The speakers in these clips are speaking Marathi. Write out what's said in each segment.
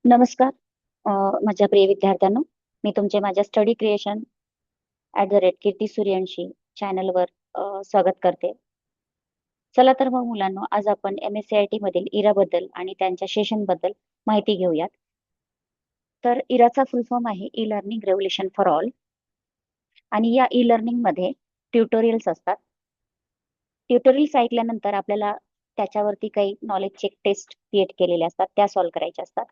नमस्कार. अ, माझ्या प्रिय विद्यार्थ्यांनो, मी तुमचे माझ्या स्टडी क्रिएशन @कीर्ती सूर्यवंशी चॅनलवर स्वागत करते. चला तर मग मुलांनो, आज आपण MSCIT मधील इराबद्दल आणि त्यांच्या सेशनबद्दल माहिती घेऊयात. तर इराचा फुल फॉर्म आहे e learning revolution for all आणि या ई लर्निंग मध्ये ट्युटोरियल्स असतात. ट्युटोरियल्स ऐकल्यानंतर आपल्याला त्याच्यावरती काही नॉलेज चेक टेस्ट क्रिएट केलेले असतात, त्या सॉल्व्ह करायच्या असतात.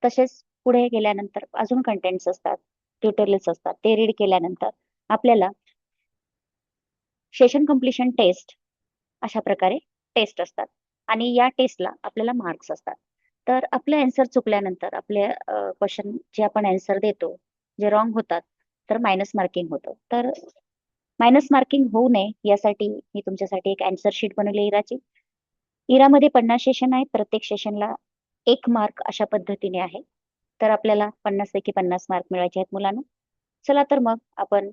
तसेच पुढे गेल्यानंतर अजून कंटेंट्स असतात, ट्युटोरियल्स असतात, ते रीड केल्यानंतर आपल्याला सेशन कम्प्लिशन टेस्ट अशा प्रकारे टेस्ट असतात आणि या टेस्टला आपल्याला मार्क्स असतात. तर आपले आन्सर चुकल्यानंतर आपले क्वेश्चन जे आपण आन्सर देतो जे रॉंग होतात तर मायनस मार्किंग होतं. तर मायनस मार्किंग होऊ नये यासाठी मी तुमच्यासाठी एक आन्सर शीट बनवली इराची. इरामध्ये 50 सेशन आहेत. प्रत्येक सेशनला 1 मार्क अशा पद्धतीने आहे. तर आपल्याला 50 पैकी 50 मार्क मिळायचे आहेत मुलांनो. चला तर मग आपण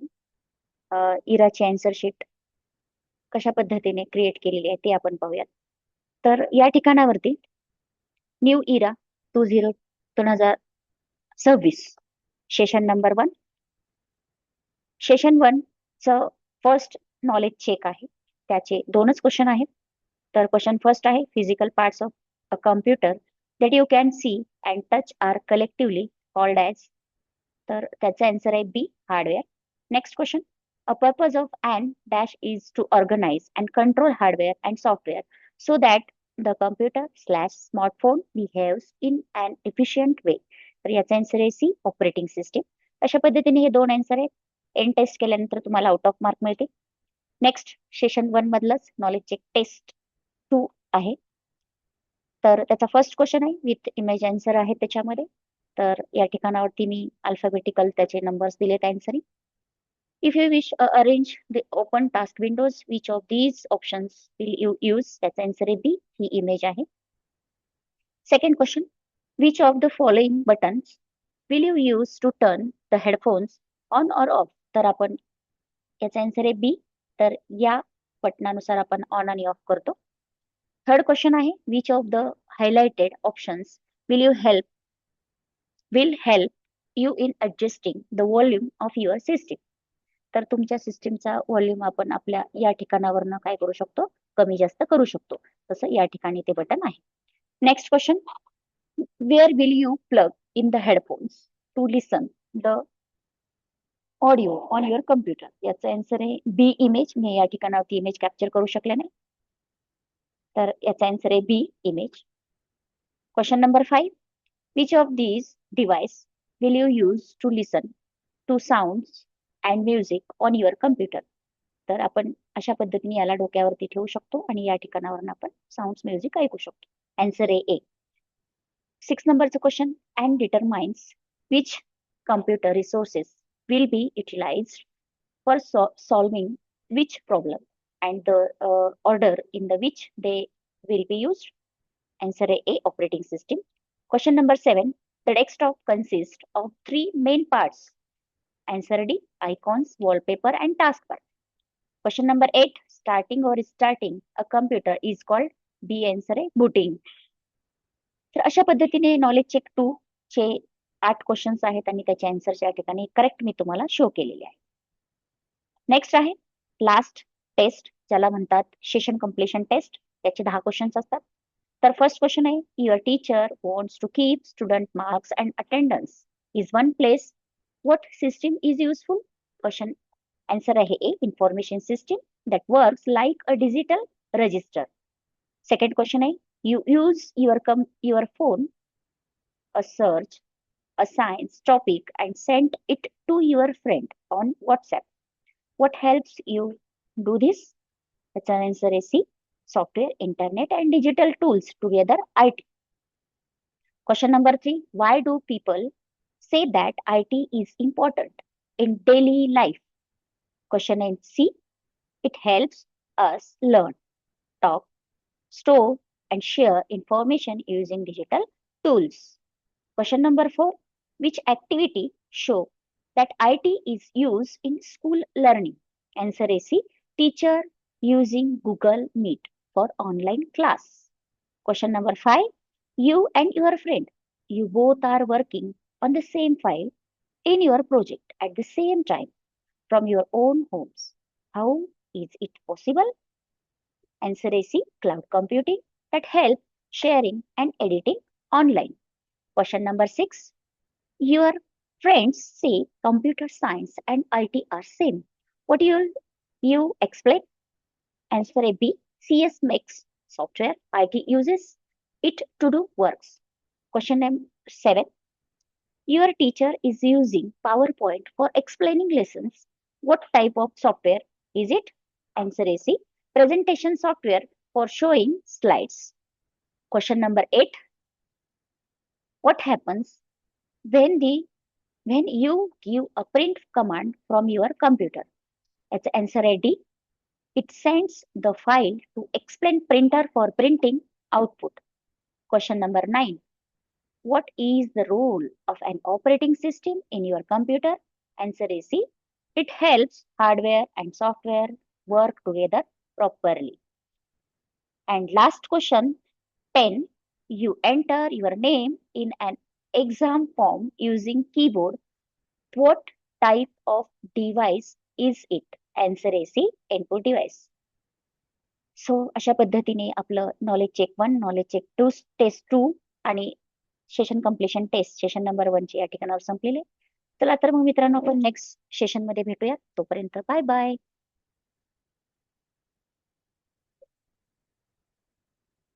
इराची आन्सर शीट कशा पद्धतीने क्रिएट केलेली आहे ते आपण पाहूयात. तर या ठिकाणावरती न्यू इरा 2026 सेशन नंबर 1. सेशन 1 चं फर्स्ट नॉलेज चेक आहे. त्याचे 2च क्वेश्चन आहेत. तर क्वेश्चन फर्स्ट आहे physical parts of a computer that you can see and touch are collectively called as. तर त्याचा आन्सर आहे B hardware. Next question a purpose of and dash is to organize and control hardware and software so that the computer slash smartphone behaves in an efficient way. तर याचा आन्सर आहे सी ऑपरेटिंग सिस्टीम. अशा पद्धतीने हे 2 आन्सर आहेत. एन टेस्ट केल्यानंतर तुम्हाला आउट ऑफ मार्क मिळते. नेक्स्ट सेशन 1 मधलंच नॉलेज चेक टेस्ट 2 आहे. तर त्याचा फर्स्ट क्वेश्चन आहे विथ इमेज आन्सर आहे त्याच्यामध्ये. तर या ठिकाणावरती मी अल्फाबेटिकल त्याचे नंबर्स दिलेत answering. If you wish arrange the open task windows which of these options will you use. त्याचा आन्सर आहे बी ही इमेज आहे. Second question which of the following buttons will you use to turn the headphones on or of. तर आपण याचा आन्सर आहे बी. तर या बटनानुसार आपण ऑन आणि ऑफ करतो. थर्ड क्वेश्चन आहे which of the highlighted options will help you in adjusting the volume of your system. तर तुमच्या सिस्टीमचा व्हॉल्यूम आपण आपल्या या ठिकाणावरनं काय करू शकतो, कमी जास्त करू शकतो. तसं या ठिकाणी ते बटन आहे. Next question where will you plug in the headphones to listen the audio on your computer. याचा आन्सर आहे बी इमेज. मी या ठिकाणावरती इमेज कॅप्चर करू शकले नाही. तर याचा आन्सर आहे B image. Question number 5 which of these device will you use to listen to sounds and music on your computer. तर आपण अशा पद्धतीने याला डोक्यावरती ठेवू शकतो आणि या ठिकाणावरून आपण साऊंड्स म्युझिक ऐकू शकतो. आन्सर आहे ए. 6 नंबरचं question and determines which computer resources will be utilized for solving which problem and the order in the which they will be used. Answer A operating system. Question number 7. The desktop consists of 3 main parts. Answer D icons, wallpaper and taskbar. Question number 8. Starting or restarting a computer is called B. Answer A booting. तर अशा पद्धतीने नॉलेज चेक 2 चे 8 क्वेश्चन्स आहेत आणि त्याचे आन्सर्स या ठिकाणी करेक्ट मी तुम्हाला शो केलेले आहे. नेक्स्ट आहे लास्ट टेस्ट ज्याला म्हणतात सेशन कम्प्लिशन टेस्ट. त्याचे 10 क्वेश्चन्स असतात. तर फर्स्ट क्वेश्चन आहे your teacher wants to keep student marks and attendance is one place what system is useful. Question answer आहे A information system that works like a digital register. Second question आहे you use your phone a search a science topic and send it to your friend on WhatsApp. What helps you do this? That's an answer is C. Software, internet, and digital tools together IT. Question number 3. Why do people say that IT is important in daily life? Question is C. It helps us learn, talk, store, and share information using digital tools. Question number 4. Which activity show that IT is used in school learning? Answer is C. Teacher using Google Meet for online class. Question number 5. You and your friend You both are working on the same file in your project at the same time from your own homes. How is it possible? Answer A C, cloud computing that help sharing and editing online. Question number 6. Your friends say computer science and IT are same. What do you explain? Answer A B, CS makes software, IT uses it to do works. Question number 7. Your teacher is using PowerPoint for explaining lessons. What type of software is it? Answer A C, presentation software for showing slides. Question number 8. What happens when you give a print command from your computer? It's answer A D. It sends the file to explain printer for printing output. Question number 9. What is the role of an operating system in your computer? Answer is C. It helps hardware and software work together properly. And last question, 10. You enter your name in an exam form using keyboard. What type of device is it? Answer is C. Input device. So अशा पद्धतीने आपलं knowledge check 1, knowledge check 2, test 2 आणि session completion test session number 1 ची या ठिकाणावर संपलेले. चला तर मग मित्रांनो आपण नेक्स्ट सेशन मध्ये भेटूया. तोपर्यंत बाय बाय.